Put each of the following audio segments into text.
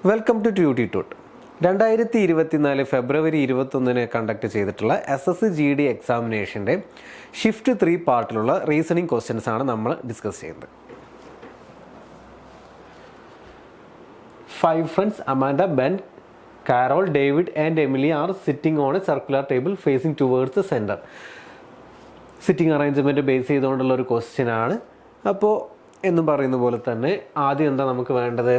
Welcome to ട്യൂട്ടി ടൂട്ട്. 2024 ഫെബ്രുവരി 21 കണ്ടക്ട് ചെയ്തിട്ടുള്ള SSGD എക്സാമിനേഷൻ്റെ ഷിഫ്റ്റ് 3 പാർട്ടിലുള്ള റീസണിങ് ക്വസ്റ്റ്യൻസ് ആണ് നമ്മൾ ഡിസ്കസ് ചെയ്യുന്നത്. 5 friends, Amanda, Ben, Carol, David and Emily are sitting on a circular table facing towards the center. Sitting arrangement base ചെയ്തുകൊണ്ടുള്ള ഒരു ക്വസ്റ്റ്യൻ ആണ്. അപ്പോൾ എന്നും പറയുന്ന പോലെ തന്നെ ആദ്യം എന്താ നമുക്ക് വേണ്ടത്,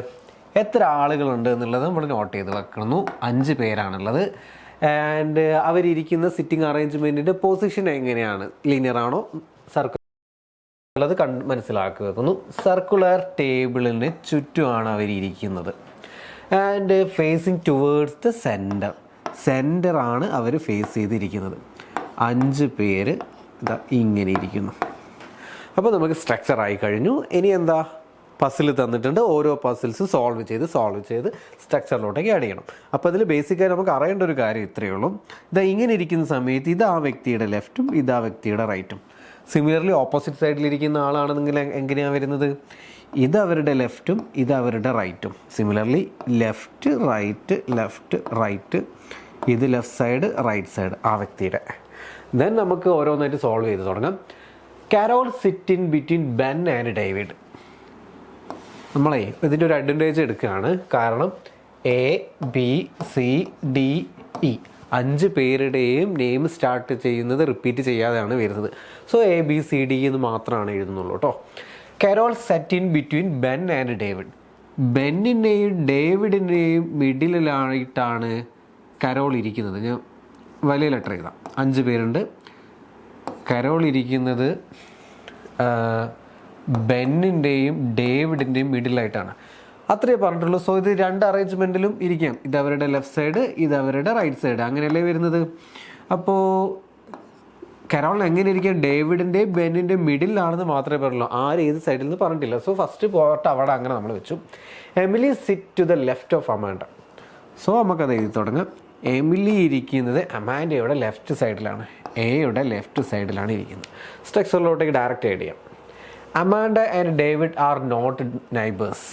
എത്ര ആളുകളുണ്ട് എന്നുള്ളത് നമ്മൾ നോട്ട് ചെയ്ത് വെക്കുന്നു. 5 പേരാണുള്ളത്. ആൻഡ് അവരിയ്ക്കുന്ന സിറ്റിംഗ് അറേഞ്ച്മെൻറ്റിൻ്റെ പൊസിഷൻ എങ്ങനെയാണ്, ലീനിയർ ആണോ സർക്കുലർ ഉള്ളത് മനസ്സിലാക്കി വെക്കുന്നു. സർക്കുലർ ടേബിളിന് ചുറ്റുമാണ് അവരിയ്ക്കുന്നത്. And facing towards the centre ആണ് അവർ ഫേസ് ചെയ്തിരിക്കുന്നത്. 5 പേര് ഇതാ ഇങ്ങനെ ഇരിക്കുന്നു. അപ്പോൾ നമുക്ക് സ്ട്രക്ചർ ആയി കഴിഞ്ഞു. ഇനി എന്താ, പസിൽ തന്നിട്ടുണ്ട്. ഓരോ പസിൽസ് സോൾവ് ചെയ്ത് സ്ട്രക്ചറിലോട്ടേക്ക് ആഡ് ചെയ്യണം. അപ്പോൾ അതിൽ ബേസിക്കായി നമുക്ക് അറിയേണ്ട ഒരു കാര്യം ഇത്രയേ ഉള്ളൂ. ഇതാ ഇങ്ങനെ ഇരിക്കുന്ന സമയത്ത് ഇത് ആ വ്യക്തിയുടെ ലെഫ്റ്റും ഇത് ആ വ്യക്തിയുടെ റൈറ്റും. സിമിലർലി ഓപ്പോസിറ്റ് സൈഡിലിരിക്കുന്ന ആളാണെന്നെങ്കിൽ എങ്ങനെയാണ് വരുന്നത്, ഇത് അവരുടെ ലെഫ്റ്റും ഇത് അവരുടെ റൈറ്റും. സിമിലർലി ലെഫ്റ്റ് റൈറ്റ്, ഇത് ലെഫ്റ്റ് സൈഡ് റൈറ്റ് സൈഡ് ആ വ്യക്തിയുടെ. ദെൻ നമുക്ക് ഓരോന്നായിട്ട് സോൾവ് ചെയ്ത് തുടങ്ങാം. Carol sit in between Ben and David. നമ്മളെ ഇതിൻ്റെ ഒരു അഡ്വാൻറ്റേജ് എടുക്കുകയാണ്. കാരണം ABCDE 5 പേരുടെയും നെയിം സ്റ്റാർട്ട് ചെയ്യുന്നത് റിപ്പീറ്റ് ചെയ്യാതെയാണ് വരുന്നത്. സോ ABCD എന്ന് മാത്രമാണ് എഴുതുന്നുള്ളൂ കേട്ടോ. Carol set in between Ben and David. ബെന്നിൻ്റെയും ഡേവിഡിൻ്റെയും മിഡിലായിട്ടാണ് കരോൾ ഇരിക്കുന്നത്. ഞാൻ വലിയ ലെറ്റർ എഴുതാം. 5 പേരുണ്ട്. കരോൾ ഇരിക്കുന്നത് ബെന്നിൻ്റെയും ഡേവിഡിൻ്റെയും മിഡിലായിട്ടാണ്. അത്രയേ പറഞ്ഞിട്ടുള്ളൂ. സോ ഇത് 2 അറേഞ്ച്മെൻറ്റിലും ഇരിക്കാം. ഇത് അവരുടെ ലെഫ്റ്റ് സൈഡ്, ഇത് അവരുടെ റൈറ്റ് സൈഡ്, അങ്ങനെയല്ലേ വരുന്നത്. അപ്പോൾ കരോളിന് എങ്ങനെ ഇരിക്കാം, ഡേവിഡിൻ്റെയും ബെന്നിൻ്റെയും മിഡിലാണെന്ന് മാത്രമേ പറയുള്ളൂ. ഏത് സൈഡിൽ നിന്ന് പറഞ്ഞിട്ടില്ല. സോ ഫസ്റ്റ് പോയിട്ട് അവിടെ അങ്ങനെ നമ്മൾ വെച്ചു. Emily sit to the left of Amanda. So നമുക്കത് എഴുതി തുടങ്ങാം. എമിലി ഇരിക്കുന്നത് അമാൻഡയുടെ ലെഫ്റ്റ് സൈഡിലാണ്, എയുടെ ലെഫ്റ്റ് സൈഡിലാണ് ഇരിക്കുന്നത്. സ്ട്രക്ചറിലോട്ടേക്ക് ഡയറക്റ്റ് ആഡ് ചെയ്യാം. Amanda and David are not neighbours.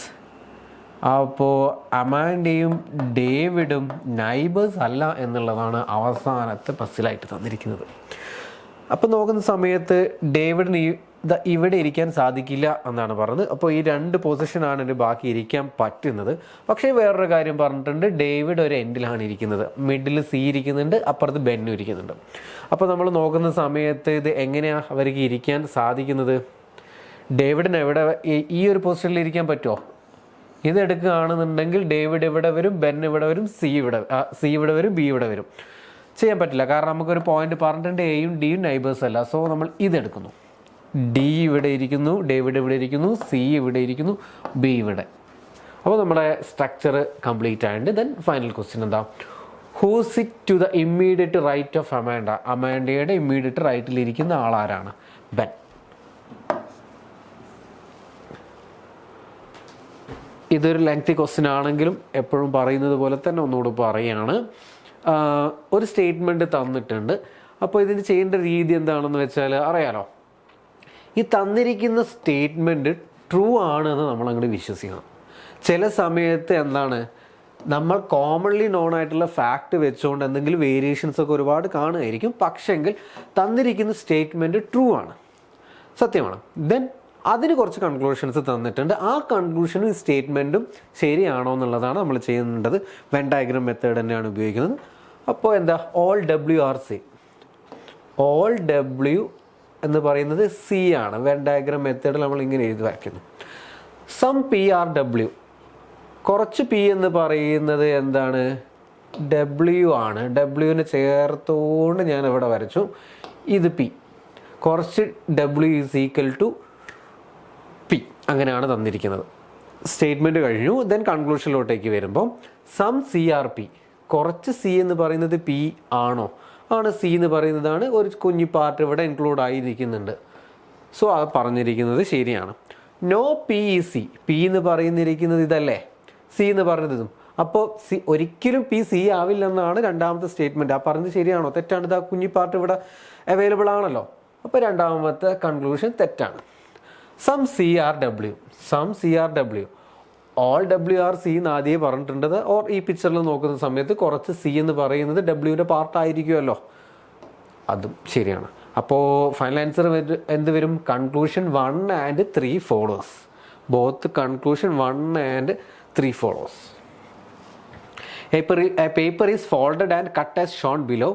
അപ്പോൾ അമാൻഡയും ഡേവിഡും നൈബേഴ്സ് അല്ല എന്നുള്ളതാണ് അവസാനത്തെ പസിലായിട്ട് തന്നിരിക്കുന്നത്. അപ്പോൾ നോക്കുന്ന സമയത്ത് ഡേവിഡിന് ഇവിടെ ഇരിക്കാൻ സാധിക്കില്ല എന്നാണ് പറഞ്ഞത്. അപ്പോൾ ഈ 2 പൊസിഷനാണ് ഇതിന് ബാക്കി ഇരിക്കാൻ പറ്റുന്നത്. പക്ഷേ വേറൊരു കാര്യം പറഞ്ഞിട്ടുണ്ട്, ഡേവിഡ് ഒരു എൻഡിലാണ് ഇരിക്കുന്നത്. മിഡിൽ സി ഇരിക്കുന്നുണ്ട്, അപ്പുറത്ത് ബെന്നും ഇരിക്കുന്നുണ്ട്. അപ്പോൾ നമ്മൾ നോക്കുന്ന സമയത്ത് ഇത് എങ്ങനെയാണ് അവർക്ക് ഇരിക്കാൻ സാധിക്കുന്നത്, ഡേവിഡിന് എവിടെ ഈ ഒരു പൊസിഷനിൽ ഇരിക്കാൻ പറ്റുമോ? ഇതെടുക്കുകയാണെന്നുണ്ടെങ്കിൽ ഡേവിഡ് ഇവിടെ വരും, ബെൻ ഇവിടെ വരും, സി ഇവിടെ വരും, ബി ഇവിടെ വരും. ചെയ്യാൻ പറ്റില്ല. കാരണം നമുക്കൊരു പോയിന്റ് പറഞ്ഞിട്ടുണ്ട്, എയും ഡിയും നൈബേഴ്സ് അല്ല. സോ നമ്മൾ ഇതെടുക്കുന്നു. ഡി ഇവിടെ ഇരിക്കുന്നു, ഡേവിഡ് ഇവിടെ ഇരിക്കുന്നു, സി ഇവിടെ ഇരിക്കുന്നു, ബി ഇവിടെ. അപ്പോൾ നമ്മുടെ സ്ട്രക്ചർ കംപ്ലീറ്റ് ആയിട്ട് ദെൻ ഫൈനൽ ക്വസ്റ്റ്യൻ എന്താ, who sit to the immediate right of Amanda. അമാൻഡയുടെ ഇമ്മീഡിയറ്റ് റൈറ്റിലിരിക്കുന്ന ആളാരാണ്, ബെൻ. ഇതൊരു ലെങ്തി ക്വസ്റ്റ്യൻ ആണെങ്കിലും എപ്പോഴും പറയുന്നത് പോലെ തന്നെ ഒന്നുകൂടി പറയുകയാണ്. ഒരു സ്റ്റേറ്റ്മെൻറ്റ് തന്നിട്ടുണ്ട്. അപ്പോൾ ഇതിന് ചെയ്യേണ്ട രീതി എന്താണെന്ന് വെച്ചാൽ അറിയാലോ, ഈ തന്നിരിക്കുന്ന സ്റ്റേറ്റ്മെൻറ്റ് ട്രൂ ആണെന്ന് നമ്മളങ്ങോട്ട് വിശ്വസിക്കണം. ചില സമയത്ത് എന്താണ്, നമ്മൾ കോമൺലി നോൺ ആയിട്ടുള്ള ഫാക്റ്റ് വെച്ചുകൊണ്ട് എന്തെങ്കിലും വേരിയേഷൻസ് ഒക്കെ ഒരുപാട് കാണുമായിരിക്കും. പക്ഷെങ്കിൽ തന്നിരിക്കുന്ന സ്റ്റേറ്റ്മെൻറ്റ് ട്രൂ ആണ്, സത്യമാണ്. ദെൻ അതിന് കുറച്ച് കൺക്ലൂഷൻസ് തന്നിട്ടുണ്ട്. ആ കൺക്ലൂഷനും ഈ സ്റ്റേറ്റ്മെൻറ്റും ശരിയാണോ എന്നുള്ളതാണ് നമ്മൾ ചെയ്യേണ്ടത്. വെൻ ഡയഗ്രാം മെത്തേഡ് തന്നെയാണ് ഉപയോഗിക്കുന്നത്. അപ്പോൾ എന്താ, all W are C. All W എന്ന് പറയുന്നത് സി ആണ്. വെൻ ഡയഗ്രാം മെത്തേഡിൽ നമ്മൾ ഇങ്ങനെ എഴുതി വയ്ക്കുന്നു. Some P are W. കുറച്ച് P എന്ന് പറയുന്നത് എന്താണ്, W ആണ്. Wനെ ചേർത്തുകൊണ്ട് ഞാൻ ഇവിടെ വരച്ചു. ഇത് P. കുറച്ച് W is equal to P. അങ്ങനെയാണ് തന്നിരിക്കുന്നത്. സ്റ്റേറ്റ്മെൻറ്റ് കഴിഞ്ഞു. ദെൻ കൺക്ലൂഷനിലോട്ടേക്ക് വരുമ്പോൾ സം C ആർ P. കുറച്ച് C എന്ന് പറയുന്നത് P ആണോ, ആണ്. C എന്ന് പറയുന്നതാണ്. ഒരു കുഞ്ഞു പാർട്ട് ഇവിടെ ഇൻക്ലൂഡ് ആയിരിക്കുന്നുണ്ട്. സോ അത് പറഞ്ഞിരിക്കുന്നത് ശരിയാണ്. No P is C. P എന്ന് പറയുന്നിരിക്കുന്നത് ഇതല്ലേ, C എന്ന് പറഞ്ഞതും. അപ്പോൾ ഒരിക്കലും P C ആവില്ലെന്നാണ് രണ്ടാമത്തെ സ്റ്റേറ്റ്മെൻറ്റ്. ആ പറഞ്ഞത് ശരിയാണോ, തെറ്റാണ്? ഇത് ആ കുഞ്ഞു പാർട്ട് ഇവിടെ അവൈലബിൾ ആണല്ലോ. അപ്പോൾ രണ്ടാമത്തെ കൺക്ലൂഷൻ തെറ്റാണ്. Some C are W. All W are C എന്ന് ആദ്യമേ പറഞ്ഞിട്ടുണ്ടത്, ഓർ ഈ പിക്ചറിൽ നോക്കുന്ന സമയത്ത് കുറച്ച് സി എന്ന് പറയുന്നത് ഡബ്ല്യുവിൻ്റെ പാർട്ടായിരിക്കുമല്ലോ, അതും ശരിയാണ്. അപ്പോൾ ഫൈനൽ ആൻസർ എന്ത് വരും? Conclusion 1 and 3 follows. Both conclusion 1 and 3 follows. A paper is folded and cut as shown below.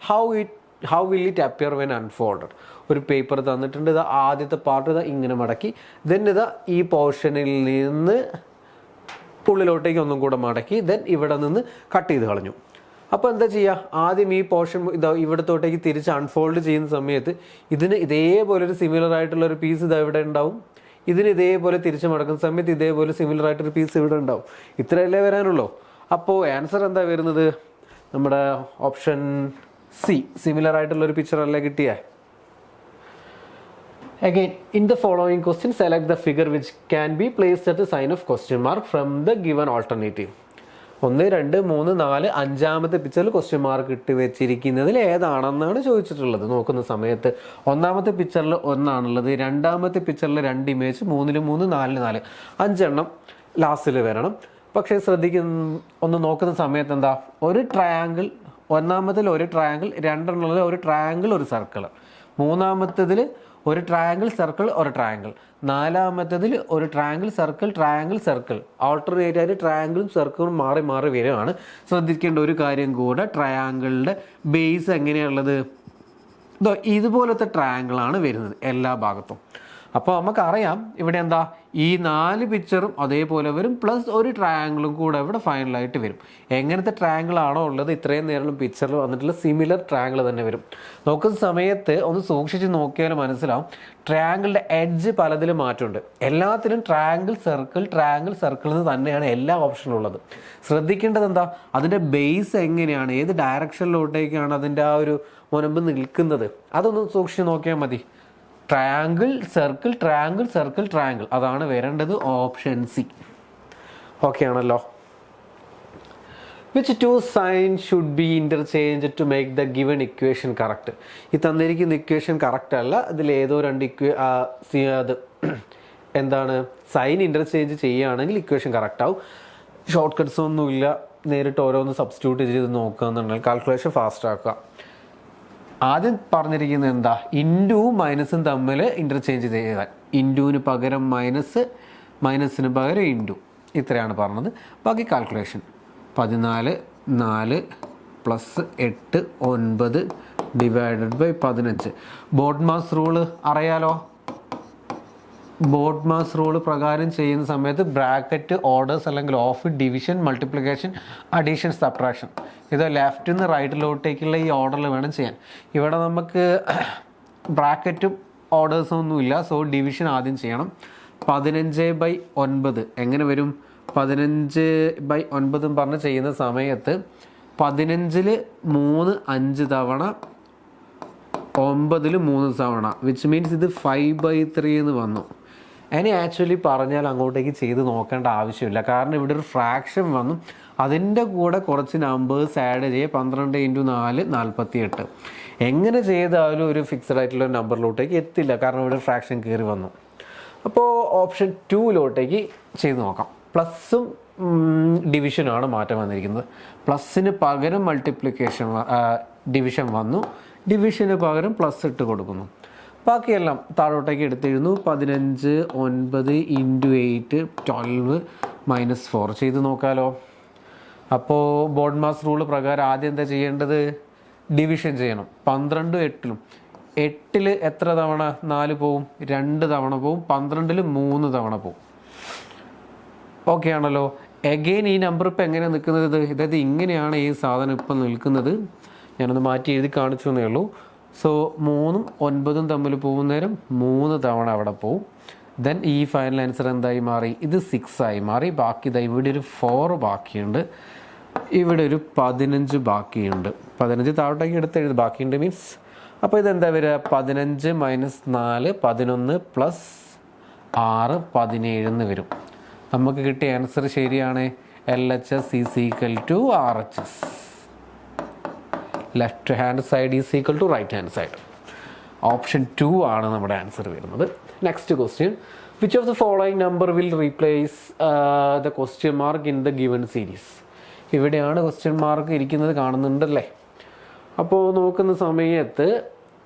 How will it appear when unfolded? ഒരു പേപ്പർ തന്നിട്ടുണ്ട്, ഇത് ആദ്യത്തെ പാർട്ട് ഇതാ ഇങ്ങനെ മടക്കി, ദെൻ ഇതാ ഈ പോർഷനിൽ നിന്ന് ഉള്ളിലോട്ടേക്ക് ഒന്നും കൂടെ മടക്കി, ദെൻ ഇവിടെ നിന്ന് കട്ട് ചെയ്ത് കളഞ്ഞു. അപ്പോൾ എന്താ ചെയ്യുക? ആദ്യം ഈ പോർഷൻ ഇതാ ഇവിടത്തോട്ടേക്ക് തിരിച്ച് അൺഫോൾഡ് ചെയ്യുന്ന സമയത്ത് ഇതിന് ഇതേപോലെ ഒരു സിമിലർ ആയിട്ടുള്ള ഒരു പീസ് ഇതാ ഇവിടെ ഉണ്ടാവും. ഇതിന് ഇതേപോലെ തിരിച്ച് മടക്കുന്ന സമയത്ത് ഇതേപോലെ സിമിലർ ആയിട്ടൊരു പീസ് ഇവിടെ ഉണ്ടാവും. ഇത്രയല്ലേ വരാനുള്ളൂ. അപ്പോൾ ആൻസർ എന്താ വരുന്നത്? നമ്മുടെ ഓപ്ഷൻ സി, സിമിലർ ആയിട്ടുള്ളൊരു പിക്ചറല്ലേ കിട്ടിയേ. Again, in the following question, select the figure which can be placed at the sign of question mark from the given alternative. 1, 2, 3, 4, അഞ്ചാമത്തെ പിക്ചറിൽ ക്വസ്റ്റ്യൻ മാർക്ക് ഇട്ട് വെച്ചിരിക്കുന്നതിൽ ഏതാണെന്നാണ് ചോദിച്ചിട്ടുള്ളത്. നോക്കുന്ന സമയത്ത് ഒന്നാമത്തെ പിക്ചറിൽ 1 ആണുള്ളത്, രണ്ടാമത്തെ പിക്ചറിൽ 2 ഇമേജ്, 3, 3, 4, 4, 5 എണ്ണം ലാസ്റ്റിൽ വരണം. പക്ഷേ ഒന്ന് നോക്കുന്ന സമയത്ത് എന്താ, ഒരു ട്രയാങ്കിൾ, ഒന്നാമത്തിൽ ഒരു ട്രയാങ്കിൾ, രണ്ടെണ്ണത്തിൽ ഒരു ട്രയാങ്കിൾ, ഒരു സർക്കിൾ, മൂന്നാമത്തതിൽ ഒരു ട്രയാങ്കിൾ സർക്കിൾ ഒരു ട്രയാങ്കിൾ, നാലാമത്തതിൽ ഒരു triangle circle triangle circle, alternate ആയിട്ട് ട്രയാങ്കിളും സർക്കിളും മാറി മാറി വരികയാണ്. ശ്രദ്ധിക്കേണ്ട ഒരു കാര്യം കൂടെ, ട്രയാങ്കിളിൻ്റെ ബേസ് എങ്ങനെയുള്ളത്? ഇതുപോലത്തെ ട്രയാങ്കിളാണ് വരുന്നത് എല്ലാ ഭാഗത്തും. അപ്പോൾ നമുക്കറിയാം ഇവിടെ എന്താ, ഈ 4 പിക്ചറും അതേപോലെ വരും, പ്ലസ് ഒരു ട്രയാങ്കിളും കൂടെ ഇവിടെ ഫൈനലായിട്ട് വരും. എങ്ങനത്തെ ട്രയാങ്കിൾ ആണോ ഉള്ളത് ഇത്രയും നേരം പിക്ചറിൽ വന്നിട്ടുള്ള സിമിലർ ട്രയാങ്കിൾ തന്നെ വരും. നോക്കുന്ന സമയത്ത് ഒന്ന് സൂക്ഷിച്ച് നോക്കിയാൽ മനസ്സിലാവും, ട്രയാങ്കിളിൻ്റെ എഡ്ജ് പലതിലും മാറ്റമുണ്ട്. എല്ലാത്തിനും ട്രയാങ്കിൾ സർക്കിൾ എന്ന് തന്നെയാണ് എല്ലാ ഓപ്ഷനും ഉള്ളത്. ശ്രദ്ധിക്കേണ്ടത് എന്താ, അതിൻ്റെ ബേസ് എങ്ങനെയാണ്, ഏത് ഡയറക്ഷനിലോട്ടേക്കാണ് അതിൻ്റെ ആ ഒരു മുനമ്പ് നിൽക്കുന്നത്, അതൊന്ന് സൂക്ഷിച്ച് നോക്കിയാൽ മതി. ട്രയാങ്കിൾ സർക്കിൾ ട്രയാങ്കിൾ അതാണ് വരേണ്ടത്, ഓപ്ഷൻ സി. ഓക്കെ ആണല്ലോ. Which 2 signs should be interchange to make the given equation correct? ഈ തന്നിരിക്കുന്ന ഇക്വേഷൻ കറക്റ്റ് അല്ല, ഇതിലേതോ 2 അത് എന്താണ്, സൈൻ ഇൻ്റർചേഞ്ച് ചെയ്യുകയാണെങ്കിൽ ഇക്വേഷൻ കറക്റ്റ് ആവും. ഷോർട്ട് കട്ട്സ് ഒന്നുമില്ല, നേരിട്ട് ഓരോന്ന് സബ്സ്റ്റിറ്റ്യൂട്ട് ചെയ്ത് നോക്കുക എന്നുണ്ടെങ്കിൽ കാൽക്കുലേഷൻ ഫാസ്റ്റ് ആക്കുക. ആദ്യം പറഞ്ഞിരിക്കുന്നത് എന്താ, ഇൻറ്റുവും മൈനസും തമ്മിൽ ഇൻ്റർചേഞ്ച് ചെയ്താൽ, ഇൻറ്റുവിന് പകരം മൈനസ്, മൈനസിന് പകരം ഇൻറ്റു, ഇത്രയാണ് പറഞ്ഞത്. ബാക്കി calculation 14 4 + 8 9 divided by 15. BODMAS rule അറിയാലോ. ബോഡ്മാസ് റൂൾ പ്രകാരം ചെയ്യുന്ന സമയത്ത് ബ്രാക്കറ്റ്, ഓർഡേഴ്സ് അല്ലെങ്കിൽ of, division, multiplication, addition, subtraction, ഇത് ലെഫ്റ്റിൽ നിന്ന് റൈറ്റിലോട്ടേക്കുള്ള ഈ ഓർഡറിൽ വേണം ചെയ്യാൻ. ഇവിടെ നമുക്ക് ബ്രാക്കറ്റും ഓർഡേഴ്സും ഒന്നുമില്ല, സോ ഡിവിഷൻ ആദ്യം ചെയ്യണം. 15/9 എങ്ങനെ വരും? 15/9 പറഞ്ഞ് ചെയ്യുന്ന സമയത്ത് 15ൽ 3 5 തവണ, 9ൽ 3 തവണ, വിച്ച് മീൻസ് ഇത് 5/3 എന്ന് വന്നു. അതിന് ആക്ച്വലി പറഞ്ഞാൽ അങ്ങോട്ടേക്ക് ചെയ്ത് നോക്കേണ്ട ആവശ്യമില്ല, കാരണം ഇവിടെ ഒരു ഫ്രാക്ഷൻ വന്നു, അതിൻ്റെ കൂടെ കുറച്ച് നമ്പേഴ്സ് ആഡ് ചെയ്യുക. 12 × 4 48. എങ്ങനെ ചെയ്താലും ഒരു ഫിക്സഡ് ആയിട്ടുള്ള ഒരു നമ്പറിലോട്ടേക്ക് എത്തില്ല, കാരണം ഇവിടെ ഫ്രാക്ഷൻ കയറി വന്നു. അപ്പോൾ ഓപ്ഷൻ 2ലോട്ടേക്ക് ചെയ്ത് നോക്കാം. പ്ലസ്സും ഡിവിഷനാണ് മാറ്റം വന്നിരിക്കുന്നത്. പ്ലസ്സിന് പകരം മൾട്ടിപ്ലിക്കേഷൻ ഡിവിഷൻ വന്നു, ഡിവിഷന് പകരം പ്ലസ് ഇട്ട് കൊടുക്കുന്നു. ബാക്കിയെല്ലാം താഴോട്ടേക്ക് എടുത്തിരുന്നു. 15 9 × 8 12 -4 ചെയ്ത് നോക്കാമല്ലോ. അപ്പോൾ ബോഡ്മാസ് റൂൾ പ്രകാരം ആദ്യം എന്താ ചെയ്യേണ്ടത്? ഡിവിഷൻ ചെയ്യണം. 12 8ലും 8ൽ എത്ര തവണ 4 പോവും? 2 തവണ പോവും. 12ൽ 3 തവണ പോവും. ഓക്കെ ആണല്ലോ. എഗെയിൻ ഈ നമ്പർ ഇപ്പോൾ എങ്ങനെയാണ് നിൽക്കുന്നത്? അതായത് ഇങ്ങനെയാണ് ഈ സാധനം ഇപ്പം നിൽക്കുന്നത്. ഞാനൊന്ന് മാറ്റി എഴുതി കാണിച്ചു എന്നേ ഉള്ളൂ. സോ 3ഉം 9ഉം തമ്മിൽ പോകുന്നേരം 3 തവണ അവിടെ പോവും. ദെൻ ഈ ഫൈനൽ ആൻസർ എന്തായി മാറി? ഇത് 6 ആയി മാറി. ബാക്കി ഇതാ ഇവിടെ ഒരു 4 ബാക്കിയുണ്ട്, ഇവിടെ ഒരു 15 ബാക്കിയുണ്ട്. 15 താഴോട്ടേക്ക് എടുത്ത് എഴുതി ബാക്കിയുണ്ട് മീൻസ്. അപ്പോൾ ഇതെന്താ വരിക? 15 - 4 11 + 6 17 എന്ന് വരും. നമുക്ക് കിട്ടിയ ആൻസർ ശരിയാണ്. LHS = RHS. Left hand side is equal to right hand side. Option 2 ആണ് നമ്മുടെ ആൻസർ വരുന്നത്. Next question, which of the following number will replace the question mark in the given series? ഇവിടെയാണ് ക്വസ്റ്റ്യൻ മാർക്ക് ഇരിക്കുന്നത്, കാണുന്നുണ്ടല്ലേ? അപ്പോൾ നോക്കുന്ന സമയത്ത്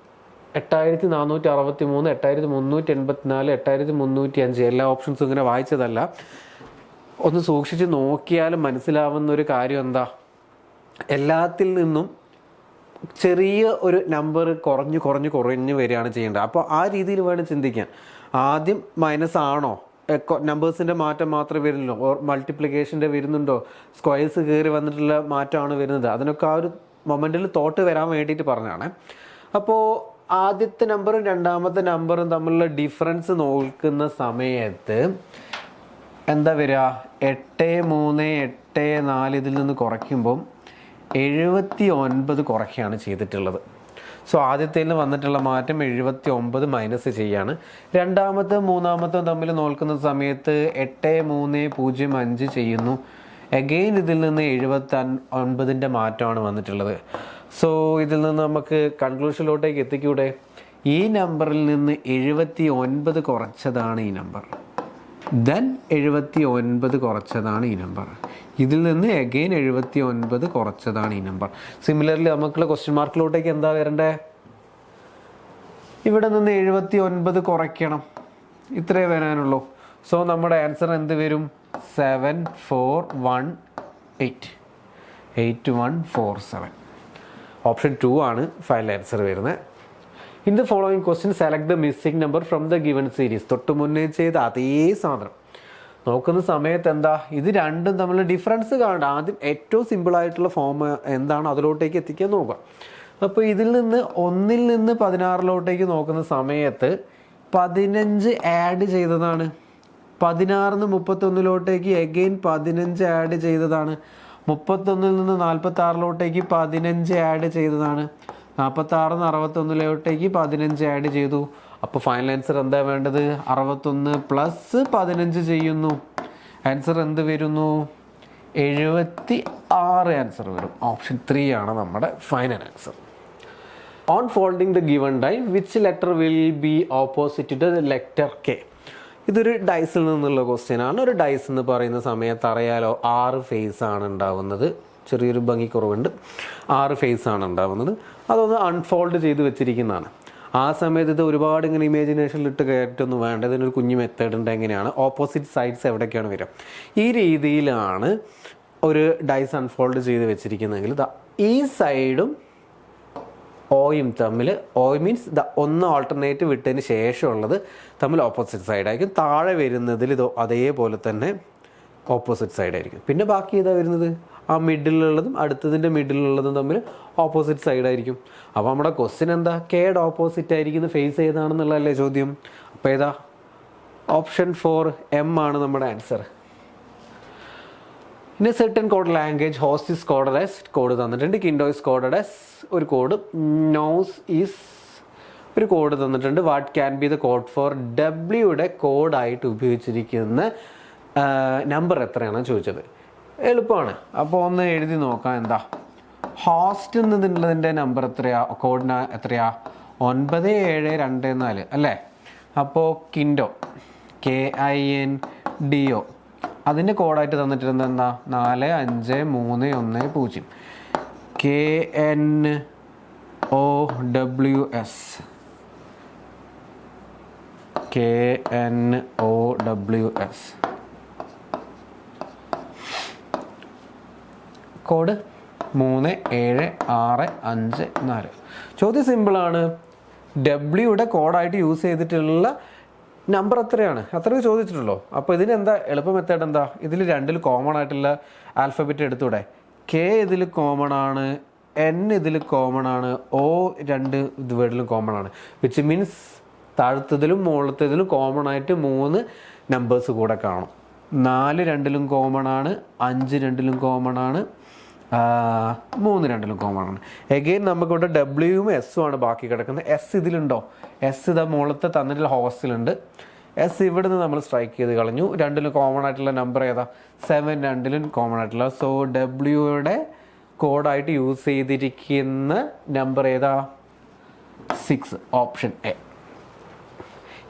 8463, 8384, 8305 എല്ലാ ഓപ്ഷൻസും ഇങ്ങനെ വായിച്ചതല്ല. ഒന്ന് സൂക്ഷിച്ച് നോക്കിയാലും മനസ്സിലാവുന്ന ഒരു കാര്യം എന്താ, എല്ലാത്തിൽ നിന്നും ചെറിയ ഒരു നമ്പർ കുറഞ്ഞ് വരികയാണ് ചെയ്യേണ്ടത്. അപ്പോൾ ആ രീതിയിൽ വേണം ചിന്തിക്കാൻ. ആദ്യം മൈനസ് ആണോ, നമ്പേഴ്സിൻ്റെ മാറ്റം മാത്രമേ വരുന്നുള്ളൂ, ഓർ മൾട്ടിപ്ലിക്കേഷൻ്റെ വരുന്നുണ്ടോ, സ്ക്വയേഴ്സ് കയറി വന്നിട്ടുള്ള മാറ്റമാണ് വരുന്നത്, അതിനൊക്കെ ആ ഒരു മൊമെൻറ്റിൽ തോട്ട് വരാൻ വേണ്ടിയിട്ട് പറഞ്ഞാണ്. അപ്പോൾ ആദ്യത്തെ നമ്പറും രണ്ടാമത്തെ നമ്പറും തമ്മിലുള്ള ഡിഫറൻസ് നോക്കുന്ന സമയത്ത് എന്താ വരിക, 8, 3, 8, 4 ഇതിൽ നിന്ന് കുറയ്ക്കുമ്പം 79 കുറയ്ക്കുകയാണ് ചെയ്തിട്ടുള്ളത്. സോ ആദ്യത്തേൽ വന്നിട്ടുള്ള മാറ്റം 79 മൈനസ് ചെയ്യാണ്. രണ്ടാമത്തെ മൂന്നാമത്തെ തമ്മിൽ നോക്കുന്ന സമയത്ത് 8305 ചെയ്യുന്നു. അഗെയിൻ ഇതിൽ നിന്ന് 79ൻ്റെ മാറ്റമാണ് വന്നിട്ടുള്ളത്. സോ ഇതിൽ നിന്ന് നമുക്ക് കൺക്ലൂഷനിലോട്ടേക്ക് എത്തിക്കൂടെ, ഈ നമ്പറിൽ നിന്ന് 79 കുറച്ചതാണ് ഈ നമ്പർ, ദെൻ 79 കുറച്ചതാണ് ഈ നമ്പർ, ഇതിൽ നിന്ന് അഗെയിൻ 79 കുറച്ചതാണ് ഈ നമ്പർ. സിമിലർലി നമുക്കുള്ള ക്വസ്റ്റ്യൻ മാർക്കിലോട്ടേക്ക് എന്താ വരണ്ടേ, ഇവിടെ നിന്ന് 79 കുറയ്ക്കണം, ഇത്രേ വരാനുള്ളൂ. സോ നമ്മുടെ ആൻസർ എന്ത് വരും, 7418, 8147. ഓപ്ഷൻ 2 ആണ് ഫൈനൽ ആൻസർ വരുന്നത്. In the following question select the missing number from the given series. തൊട്ട് മുന്നേ ചെയ്ത അതേ സാധനം നോക്കുന്ന സമയത്ത് എന്താ, ഇത് രണ്ടും തമ്മിലുള്ള ഡിഫറൻസ് കാണണ്ട. ആദ്യം ഏറ്റവും സിമ്പിളായിട്ടുള്ള ഫോം എന്താണ് അതിലോട്ടേക്ക് എത്തിക്കാൻ നോക്കുക. അപ്പോൾ ഇതിൽ നിന്ന് 1ൽ നിന്ന് 16ലോട്ടേക്ക് നോക്കുന്ന സമയത്ത് 15 ആഡ് ചെയ്തതാണ്, 16 31ലോട്ടേക്ക് അഗെയിൻ 15 ആഡ് ചെയ്തതാണ്, 31ൽ നിന്ന് 46ലോട്ടേക്ക് 15 ആഡ് ചെയ്തതാണ്, 46 61ലോട്ടേക്ക് 15 ആഡ് ചെയ്തു. അപ്പോൾ ഫൈനൽ ആൻസർ എന്താ വേണ്ടത്, 61 + 15 ചെയ്യുന്നു. ആൻസർ എന്ത് വരുന്നു, 76 ആൻസർ വരും. ഓപ്ഷൻ 3 ആണ് നമ്മുടെ final answer. On folding the given die which letter will be opposite to the letter K? ഇതൊരു ഡൈസിൽ നിന്നുള്ള ക്വസ്റ്റ്യൻ ആണ്. ഒരു ഡൈസ് എന്ന് പറയുന്ന സമയത്ത് അറിയാലോ 6 ഫേസ് ആണ് ഉണ്ടാവുന്നത്, ചെറിയൊരു ഭംഗിക്കുറവുണ്ട്, 6 ഫേസ് ആണ് ഉണ്ടാവുന്നത്. അതൊന്ന് അൺഫോൾഡ് ചെയ്ത് വെച്ചിരിക്കുന്നതാണ്. ആ സമയത്ത് ഇത് ഒരുപാട് ഇങ്ങനെ ഇമാജിനേഷനിലിട്ട് കയറ്റൊന്നും വേണ്ട. ഇതിനൊരു കുഞ്ഞു മെത്തേഡ് ഉണ്ട്. എങ്ങനെയാണ് ഓപ്പോസിറ്റ് സൈഡ്സ് എവിടേക്കാണ് വരിക, ഈ രീതിയിലാണ് ഒരു ഡൈസ് അൺഫോൾഡ് ചെയ്ത് വെച്ചിരിക്കുന്നതെങ്കിൽ ഈ സൈഡും ഓയും തമ്മിൽ, ഓ മീൻസ് ഒന്ന് ഓൾട്ടർനേറ്റ് വിട്ടതിന് ശേഷമുള്ളത് തമ്മിൽ ഓപ്പോസിറ്റ് സൈഡായിരിക്കും. താഴെ വരുന്നതിൽ ഇത് അതേപോലെ തന്നെ ഓപ്പോസിറ്റ് സൈഡായിരിക്കും. പിന്നെ ബാക്കി ഏതാ വരുന്നത്, ആ മിഡിലുള്ളതും അടുത്തതിൻ്റെ മിഡിലുള്ളതും തമ്മിൽ ഓപ്പോസിറ്റ് സൈഡായിരിക്കും. അപ്പോൾ നമ്മുടെ ക്വസ്റ്റ്യൻ എന്താ, കെയുടെ ഓപ്പോസിറ്റ് ആയിരിക്കുന്ന ഫേസ് ഏതാണെന്നുള്ളതല്ലേ ചോദ്യം. അപ്പോൾ ഏതാ, ഓപ്ഷൻ 4 M ആണ് നമ്മുടെ answer. In a certain code language host is coded as, code തന്നിട്ടുണ്ട്. കിൻഡോ ഈസ് കോഡഡ് ആസ് ഒരു കോഡ്, നോസ് ഈസ് ഒരു കോഡ് തന്നിട്ടുണ്ട്. What can be the code for ഡബ്ല്യൂയുടെ കോഡായിട്ട് ഉപയോഗിച്ചിരിക്കുന്ന നമ്പർ എത്രയാണെന്ന് ചോദിച്ചത്. എളുപ്പമാണ്. അപ്പോൾ ഒന്ന് എഴുതി നോക്കാം. എന്താ ഹോസ്റ്റ് എന്നുള്ളതിൻ്റെ നമ്പർ എത്രയാ, കോഡിന് എത്രയാ, 9724 അല്ലേ. അപ്പോൾ കിൻഡോ KINDO അതിൻ്റെ കോഡായിട്ട് തന്നിട്ടുണ്ട് എന്താ, 45310. KNOWS code 37654. ചോദ്യം സിമ്പിളാണ്. ഡബ്ല്യൂയുടെ കോഡായിട്ട് യൂസ് ചെയ്തിട്ടുള്ള നമ്പർ എത്രയാണ്, അത്രയും ചോദിച്ചിട്ടുള്ളൂ. അപ്പോൾ ഇതിനെന്താ എളുപ്പ മെത്തേഡ് എന്താ, ഇതിൽ രണ്ടിൽ കോമൺ ആയിട്ടുള്ള ആൽഫബറ്റ് എടുത്തൂടെ. കെ ഇതിൽ കോമൺ ആണ്, N ഇതിൽ കോമൺ ആണ്, O 2 ഇത് വേർഡിലും കോമൺ ആണ്. വിച്ച് മീൻസ് താഴത്തതിലും മുകളിലത്തതിലും കോമൺ ആയിട്ട് 3 നമ്പേഴ്സ് കൂടെ കാണും. 4 രണ്ടിലും കോമൺ ആണ്, 5 രണ്ടിലും കോമൺ ആണ്, 3 രണ്ടിലും കോമൺ ആണ്. എഗെയിൻ നമുക്കിവിടെ ഡബ്ല്യുവും എസ്സും ആണ് ബാക്കി കിടക്കുന്നത്. എസ് ഇതിലുണ്ടോ, എസ് ഇതാ മുകളിലത്തെ തന്നിട്ടുള്ള ഹോസ്റ്റലുണ്ട്. എസ് ഇവിടെ നിന്ന് നമ്മൾ സ്ട്രൈക്ക് ചെയ്ത് കളഞ്ഞു. രണ്ടിലും കോമൺ ആയിട്ടുള്ള നമ്പർ ഏതാ, 7 രണ്ടിലും കോമൺ ആയിട്ടുള്ള. സോ ഡബ്ല്യുയുടെ കോഡായിട്ട് യൂസ് ചെയ്തിരിക്കുന്ന നമ്പർ ഏതാ, 6. Option A.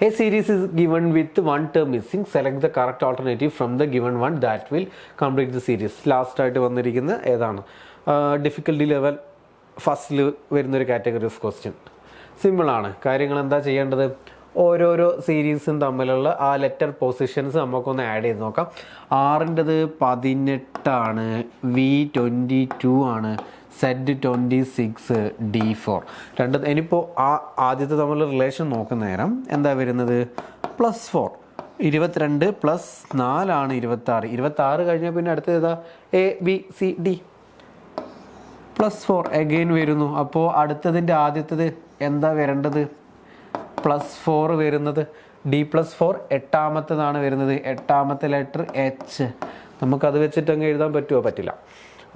A series is given with one term missing. Select the correct alternative from the given one that will complete the series. Last ആയിട്ട് വന്നിരിക്കുന്ന ഏതാണ്? ഡിഫിക്കൽട്ടി ലെവൽ ഫസ്റ്റിൽ വരുന്നൊരു കാറ്റഗറി ഓഫ് ക്വസ്റ്റ്യൻ. സിമ്പിളാണ്. കാര്യങ്ങൾ എന്താ ചെയ്യേണ്ടത്? ഓരോരോ സീരീസും തമ്മിലുള്ള ആ ലെറ്റർ പൊസിഷൻസ് നമുക്കൊന്ന് ആഡ് ചെയ്ത് നോക്കാം. 6ൻ്റെത് 18 V22 ആണ്, Z26 D4. ഇനിയിപ്പോൾ ആദ്യത്തെ തമ്മിലുള്ള റിലേഷൻ നോക്കുന്ന നേരം എന്താ വരുന്നത്? +4. 22 + 4 ആണ് 26. 26 കഴിഞ്ഞാൽ പിന്നെ അടുത്തത് ഏതാ? ABCD +4 അഗെയിൻ വരുന്നു. അപ്പോൾ അടുത്തതിൻ്റെ ആദ്യത്തത് എന്താ വരേണ്ടത്? +4 വരുന്നത്. D+4 8ാമത്തേതാണ് വരുന്നത്. 8ാമത്തെ ലെറ്റർ H. നമുക്കത് വെച്ചിട്ട് അങ്ങ് എഴുതാൻ പറ്റുമോ? പറ്റില്ല.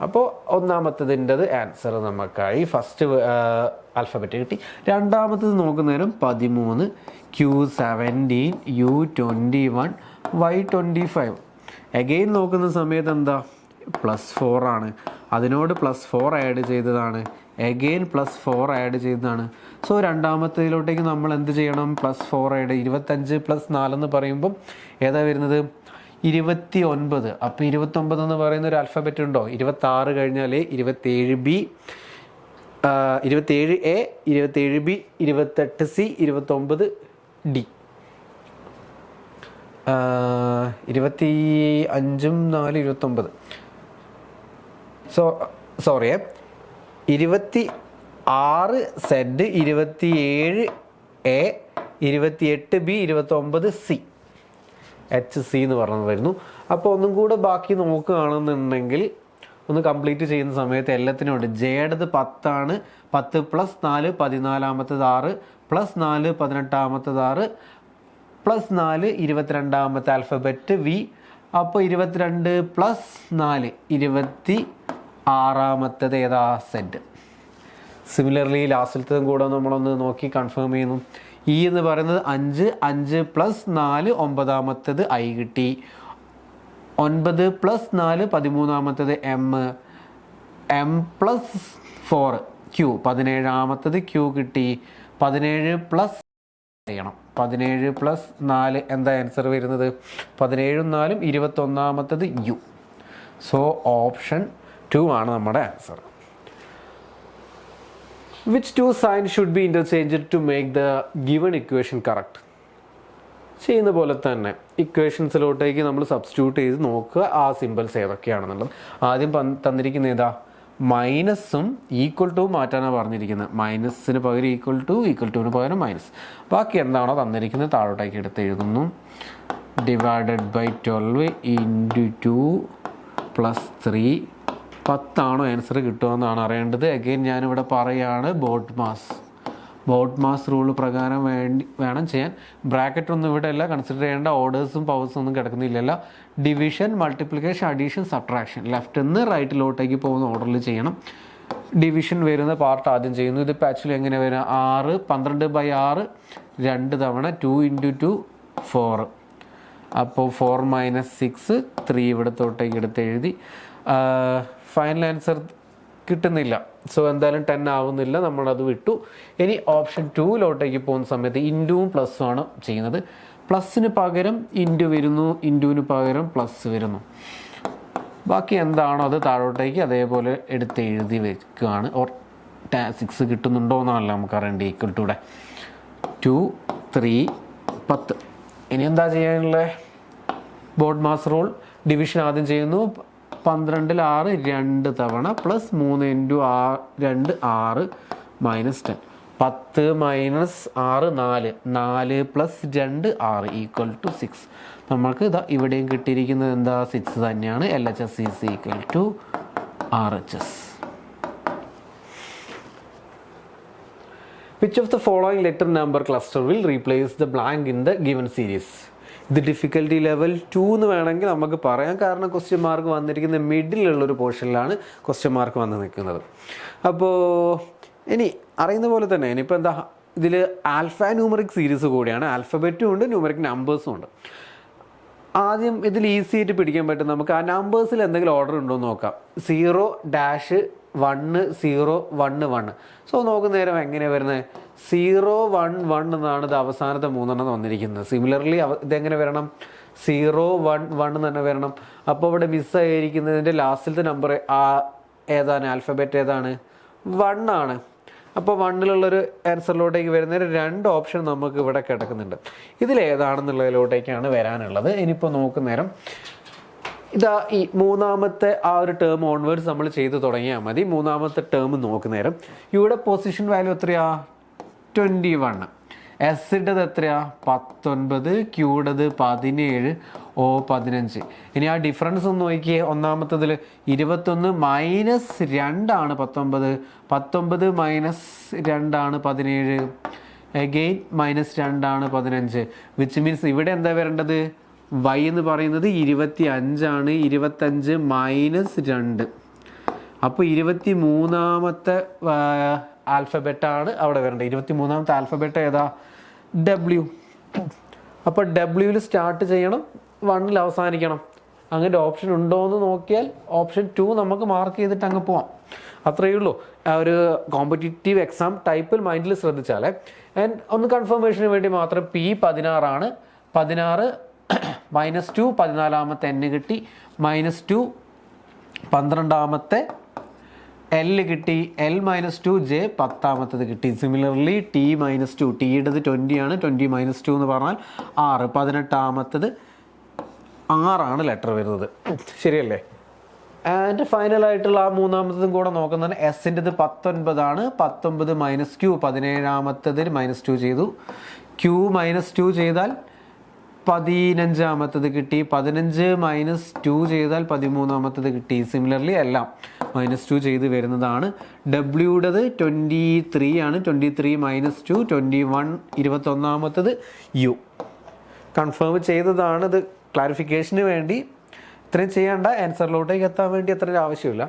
അപ്പോൾ ഒന്നാമത്തതിൻ്റെത് ആൻസർ നമുക്കായി. ഫസ്റ്റ് ആൽഫബറ്റ് കിട്ടി. രണ്ടാമത്തത് നോക്കുന്നേരം 13 Q17 U21 Y25. അഗെയിൻ നോക്കുന്ന സമയത്ത് എന്താ? +4 ആണ്. അതിനോട് +4 ആഡ് ചെയ്തതാണ്. അഗെയിൻ +4 ആഡ് ചെയ്തതാണ്. സോ രണ്ടാമത്തേതിലോട്ടേക്ക് നമ്മൾ എന്ത് ചെയ്യണം? +4 ആഡ്. 25 + 4 എന്ന് പറയുമ്പം ഏതാ വരുന്നത്? 29. അപ്പോൾ 29 എന്ന് പറയുന്ന ഒരു ആൽഫബറ്റ് ഉണ്ടോ? 26 കഴിഞ്ഞാൽ 27B, 27A, 27B, 28C, 29D. 25 4 29. Sorry 26 Z, 27A, 28B, 29C, HC എന്ന് പറഞ്ഞത് വരുന്നു. അപ്പോൾ ഒന്നും കൂടെ ബാക്കി നോക്കുകയാണെന്നുണ്ടെങ്കിൽ ഒന്ന് കംപ്ലീറ്റ് ചെയ്യുന്ന സമയത്ത് എല്ലാത്തിനും ഉണ്ട്. ജെയുടേത് 10 ആണ്. 10 + 4 14ാമത്തേത് 6 + 4 18ാമത്തേത് 6 + 4 22ാമത്തെ ആൽഫബറ്റ് V. അപ്പോൾ 22 + 4 26ാമത്തേത് ഏതാ? Z. സിമിലർലി ലാസ്റ്റിലത്തതും കൂടെ നമ്മളൊന്ന് നോക്കി കൺഫേം ചെയ്യുന്നു. E എന്ന് പറയുന്നത് 5 5 + 4 9ാമത്തേത് I കിട്ടി. 9 + 4 13ാമത്തേത് M. M + 4 Q 17ാമത്തേത് Q കിട്ടി. 17 + ചെയ്യണം. 17 + 4 എന്താ ആൻസർ വരുന്നത്? 17 4 21ാമത്തേത് U. സോ ഓപ്ഷൻ 2 ആണ് നമ്മുടെ answer. Which two signs should be interchanged to make the given equation correct? ചെയ്യുന്ന പോലെ തന്നെ ഇക്വേഷൻസിലോട്ടേക്ക് നമ്മൾ സബ്സ്റ്റിറ്റ്യൂട്ട് ചെയ്ത് നോക്കുക ആ സിമ്പിൾസ് ഏതൊക്കെയാണെന്നുള്ളത്. ആദ്യം തന്നിരിക്കുന്ന ഏതാ? മൈനസും ഈക്വൽ ടു മാറ്റാനാണ് പറഞ്ഞിരിക്കുന്നത്. മൈനസിന് പകരം ഈക്വൽ ടുവിന് പകരം മൈനസ്. ബാക്കി എന്താണോ തന്നിരിക്കുന്നത് താഴോട്ടേക്ക് എടുത്ത് എഴുതുന്നു. /12 × 2 + 3 10 ആൻസർ കിട്ടുമെന്നാണ് അറിയേണ്ടത്. അഗെയിൻ ഞാനിവിടെ പറയുകയാണ് ബോട്ട് മാസ് റൂൾ പ്രകാരം വേണം ചെയ്യാൻ. ബ്രാക്കറ്റ് ഒന്നും ഇവിടെ അല്ല കൺസിഡർ ചെയ്യേണ്ട. ഓർഡേഴ്സും പവേഴ്സും ഒന്നും കിടക്കുന്നില്ലല്ലോ. Division, multiplication, addition, subtraction left നിന്ന് റൈറ്റിലോട്ടേക്ക് പോകുന്ന ഓർഡറിൽ ചെയ്യണം. ഡിവിഷൻ വരുന്ന പാർട്ട് ആദ്യം ചെയ്യുന്നു. ഇതിപ്പോൾ ആക്ച്വലി എങ്ങനെ വരിക? 6 12/6 2 തവണ 2 × 2 4. അപ്പോൾ 4 - 6 3 ഇവിടത്തോട്ടേക്ക് എടുത്ത് എഴുതി. ഫൈനൽ ആൻസർ കിട്ടുന്നില്ല. സോ എന്തായാലും 10 ആവുന്നില്ല, നമ്മളത് വിട്ടു. ഇനി ഓപ്ഷൻ 2ലോട്ടേക്ക് പോകുന്ന സമയത്ത് ഇൻറ്റുവും പ്ലസ്സും ആണ് ചെയ്യുന്നത്. പ്ലസ്സിന് പകരം ഇൻറ്റു വരുന്നു, ഇൻറ്റുവിന് പകരം പ്ലസ് വരുന്നു. ബാക്കി എന്താണോ അത് താഴോട്ടേക്ക് അതേപോലെ എടുത്ത് എഴുതി വെക്കുകയാണ്. ഓർ 6 കിട്ടുന്നുണ്ടോ എന്നല്ല നമുക്കറിയേണ്ട. ഈക്വൽ ടൂടെ 2 3 10. ഇനി എന്താ ചെയ്യാനുള്ളത്? Board mass rule. ഡിവിഷൻ ആദ്യം ചെയ്യുന്നു. 12 6 2 തവണ പ്ലസ് 3 × 2 6 -10. 10 - 6 4 4 + 2 6 = 6. നമ്മൾക്ക് ഇതാ ഇവിടെയും കിട്ടിയിരിക്കുന്നത് എന്താ? 6 തന്നെയാണ്. LHS is equal to RHS. Which of the following letter number cluster will replace the blank in the given series? ഇത് ഡിഫിക്കൽട്ടി ലെവൽ 2 എന്ന് വേണമെങ്കിൽ നമുക്ക് പറയാം. കാരണം ക്വസ്റ്റ്യൻ മാർക്ക് വന്നിരിക്കുന്ന മിഡിലുള്ളൊരു പോർഷനിലാണ് ക്വസ്റ്റ്യൻ മാർക്ക് വന്ന് നിൽക്കുന്നത്. അപ്പോൾ ഇനി അറിയുന്ന പോലെ തന്നെ ഇനിയിപ്പോൾ എന്താ ഇതിൽ ആൽഫ ന്യൂമറിക് സീരീസ് കൂടിയാണ്. ആൽഫബറ്റും ഉണ്ട്, ന്യൂമറിക് നമ്പേഴ്സും ഉണ്ട്. ആദ്യം ഇതിൽ ഈസി ആയിട്ട് പിടിക്കാൻ പറ്റും. നമുക്ക് ആ നമ്പേഴ്സിൽ എന്തെങ്കിലും ഓർഡർ ഉണ്ടോ എന്ന് നോക്കാം. 0 - 1 0 1 1. സോ നോക്കുന്ന നേരം എങ്ങനെയാണ് വരുന്നത്? 0 1 1 എന്നാണ് ഇത് അവസാനത്തെ 3 വന്നിരിക്കുന്നത്. സിമിലർലി ഇതെങ്ങനെ വരണം? 0 1 1 തന്നെ വരണം. അപ്പോൾ ഇവിടെ മിസ്സായിരിക്കുന്നതിൻ്റെ ലാസ്റ്റിലത്തെ നമ്പർ ഏതാണ്? ആൽഫബറ്റ് ഏതാണ്? 1 ആണ്. അപ്പോൾ 1-ലുള്ളൊരു ആൻസറിലോട്ടേക്ക് വരുന്നതിന് 2 ഓപ്ഷൻ നമുക്ക് ഇവിടെ കിടക്കുന്നുണ്ട്. ഇതിലേതാണെന്നുള്ളതിലോട്ടേക്കാണ് വരാനുള്ളത്. ഇനിയിപ്പോൾ നോക്കുന്നേരം ഇതാ ഈ മൂന്നാമത്തെ ആ ഒരു ടേം ഓൺവേർഡ്സ് നമ്മൾ ചെയ്ത് തുടങ്ങിയാൽ മതി. മൂന്നാമത്തെ ടേം നോക്കുന്നേരം ഇവിടെ പൊസിഷൻ വാല്യൂ എത്രയാ? 21. എസിൻ്റെത് എത്രയാ? 19. ക്യൂടത് 17. ഓ 15. ഇനി ആ ഡിഫറൻസ് ഒന്ന് നോക്കിയേ. ഒന്നാമത്തതിൽ 21 മൈനസ് 2 ആണ് 19. 19 മൈനസ് 2 ആണ് 17. അഗെയിൻ മൈനസ് 2 ആണ് 15. വിച്ച് മീൻസ് ഇവിടെ എന്താ വരേണ്ടത്? y എന്ന് പറയുന്നത് 25 ആണ്. 25 മൈനസ് 2. അപ്പോൾ 23-ാമത്തെ ആൽഫബറ്റാണ് അവിടെ വരേണ്ടത്. 23-ാമത്തെ ആൽഫബറ്റ് ഏതാ? W. അപ്പോൾ W-ൽ സ്റ്റാർട്ട് ചെയ്യണം, 1-ൽ അവസാനിക്കണം. അങ്ങനെ ഓപ്ഷൻ ഉണ്ടോ എന്ന് നോക്കിയാൽ ഓപ്ഷൻ 2 നമുക്ക് മാർക്ക് ചെയ്തിട്ട് അങ്ങ് പോവാം. അത്രയേ ഉള്ളൂ. ഒരു കോമ്പറ്റീറ്റീവ് എക്സാം ടൈപ്പിൽ മൈൻഡിൽ ശ്രദ്ധിച്ചാലേ. ആൻഡ് ഒന്ന് കൺഫർമേഷന് വേണ്ടി മാത്രം P16 ആണ്. 16 -2 14-ാമത്തെ N കിട്ടി. -2 12-ാമത്തെ L കിട്ടി. L -2 J 10-ാമത്തത് കിട്ടി. സിമിലർലി T -2 Tയുടേത് 20 ആണ്. 20 -2 എന്ന് പറഞ്ഞാൽ 6. 18-ാമത്തത് 6 ആണ് ലെറ്റർ വരുന്നത്. ശരിയല്ലേ? ആൻഡ് ഫൈനലായിട്ടുള്ള ആ മൂന്നാമത്തതും കൂടെ നോക്കുന്നതാണ്. എസിൻ്റെത് 19 ആണ്. 19 -Q 17-ാമത്തതിന് -2 ചെയ്തു. Q -2 ചെയ്താൽ 15-ാമത്തത് കിട്ടി. 15 -2 ചെയ്താൽ 13-ാമത്തത് കിട്ടി. സിമിലർലി എല്ലാം -2 ചെയ്ത് വരുന്നതാണ്. ഡബ്ല്യുടേത് 23 ആണ്. 23 -2 21. 21-ാമത്തത് U. കൺഫേം ചെയ്തതാണ്. ഇത് ക്ലാരിഫിക്കേഷന് വേണ്ടി ഇത്രയും ചെയ്യേണ്ട. ആൻസറിലോട്ടേക്ക് എത്താൻ വേണ്ടി അത്ര ആവശ്യമില്ല.